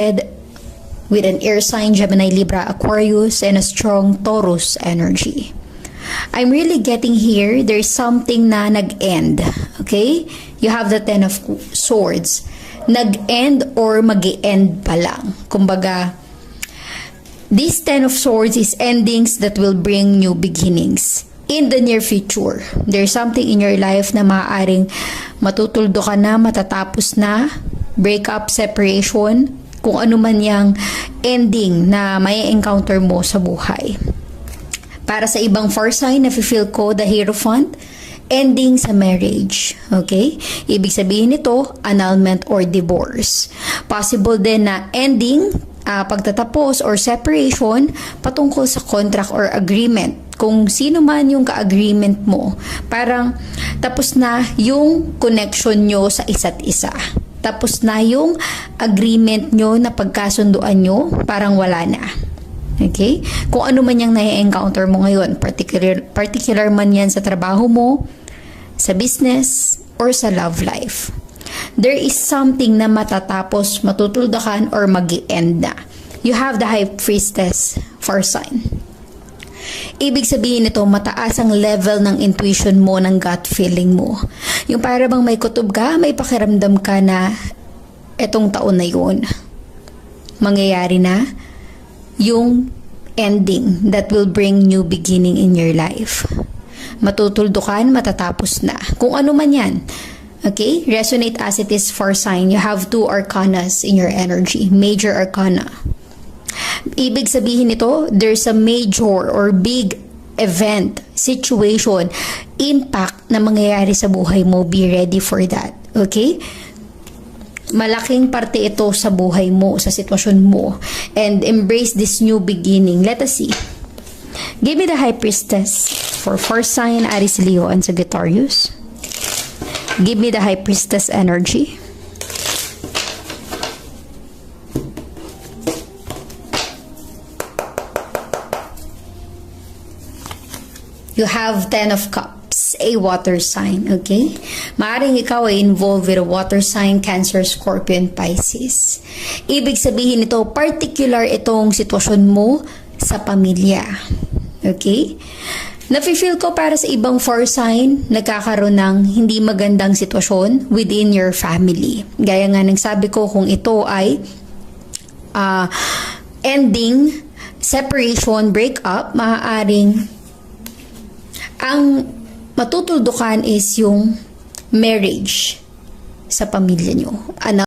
with an air sign, Gemini, Libra, Aquarius, and a strong Taurus energy. I'm really getting here, there's something na nag-end. Okay? You have the Ten of Swords. Nag-end or mag-e-end pa lang. Kumbaga, this Ten of Swords is endings that will bring new beginnings. In the near future, there's something in your life na maaaring matutuldo ka na, matatapos na, breakup, separation, kung ano man yung ending na may encounter mo sa buhay. Para sa ibang fire sign, nafe-feel ko the Hierophant, ending sa marriage. Okay? Ibig sabihin nito, annulment or divorce. Possible din na ending, pagtatapos or separation patungkol sa contract or agreement. Kung sino man yung ka-agreement mo, parang tapos na yung connection nyo sa isa't isa. Tapos na yung agreement nyo na pagkasunduan nyo, parang wala na. Okay? Kung ano man yung na-encounter mo ngayon, particular man yan sa trabaho mo, sa business, or sa love life. There is something na matatapos, matutuldakan, or mag-i-end na. You have the High Priestess for sign. Ibig sabihin nito, mataas ang level ng intuition mo, ng gut feeling mo. Yung para bang may kutob ka, may pakiramdam ka na etong taon na yun, mangyayari na yung ending that will bring new beginning in your life. Matutuldukan, matatapos na. Kung ano man yan. Okay? Resonate as it is for sign. You have 2 arcanas in your energy. Major arcana. Ibig sabihin nito, there's a major or big event, situation, impact na mangyayari sa buhay mo. Be ready for that. Okay? Malaking parte ito sa buhay mo, sa sitwasyon mo. And embrace this new beginning. Let us see. Give me the High Priestess for first sign, Aries, Leo, and Sagittarius. Give me the High Priestess energy. You have 10 of Cups, a water sign, okay? Maaring ikaw ay involved with a water sign, Cancer, Scorpion, Pisces. Ibig sabihin nito, particular itong sitwasyon mo sa pamilya. Okay? Nafe-feel ko para sa ibang fire sign, nagkakaroon ng hindi magandang sitwasyon within your family. Gaya nga ng sabi ko, kung ito ay ending, separation, breakup, maaaring ang matutuldukan is yung marriage sa pamilya nyo.